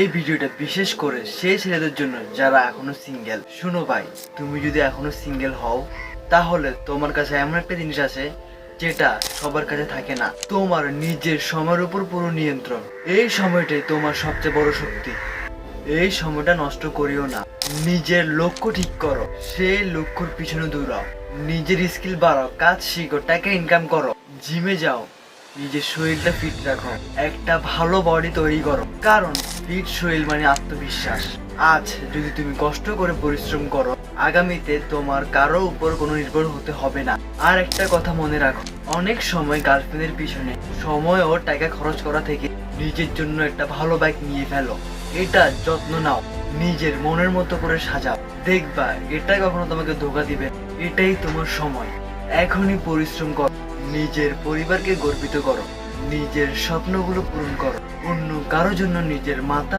এই ভিডিওটা বিশেষ করে সেই ছেলেদের জন্য যারা এখনো সিঙ্গেল। শুনো ভাই, তুমি যদি এখনো সিঙ্গেল হও তাহলে তোমার কাছে এমন একটা জিনিস আছে যেটা সবার কাছে থাকে না, তোমার নিজের সময়ের উপর পুরো নিয়ন্ত্রণ। এই সময়টাই তোমার সবচেয়ে বড় শক্তি। এই সময়টা নষ্ট করিও না। নিজের লক্ষ্য ঠিক করো, সেই লক্ষ্যর পিছনে দৌড়াও, নিজের স্কিল বাড়াও, কাজ শিখো, টাকা ইনকাম করো, জিমে যাও, নিজের শরীরটা ফিট রাখো, একটা ভালো বডি তৈরি করো। কারণ ফিট শরীর মানে আত্মবিশ্বাস। আজ যদি তুমি কষ্ট করে পরিশ্রম করো, আগামীতে তোমার কারো উপর কোনো নির্ভর হতে হবে না। আর একটা কথা মনে রাখো, অনেক সময় গার্লফ্রেন্ডের পিছনে সময় ও টাকা খরচ করা থেকে নিজের জন্য একটা ভালো বাইক নিয়ে ফেলো। এটা যত্ন নাও, নিজের মনের মতো করে সাজাও, দেখবা এটা কখনো তোমাকে ধোকা দিবে। এটাই তোমার সময়, এখনই পরিশ্রম করো, নিজের পরিবারকে গর্বিত করো, নিজের স্বপ্নগুলো পূরণ করো। অন্য কারোর জন্য নিজের মাথা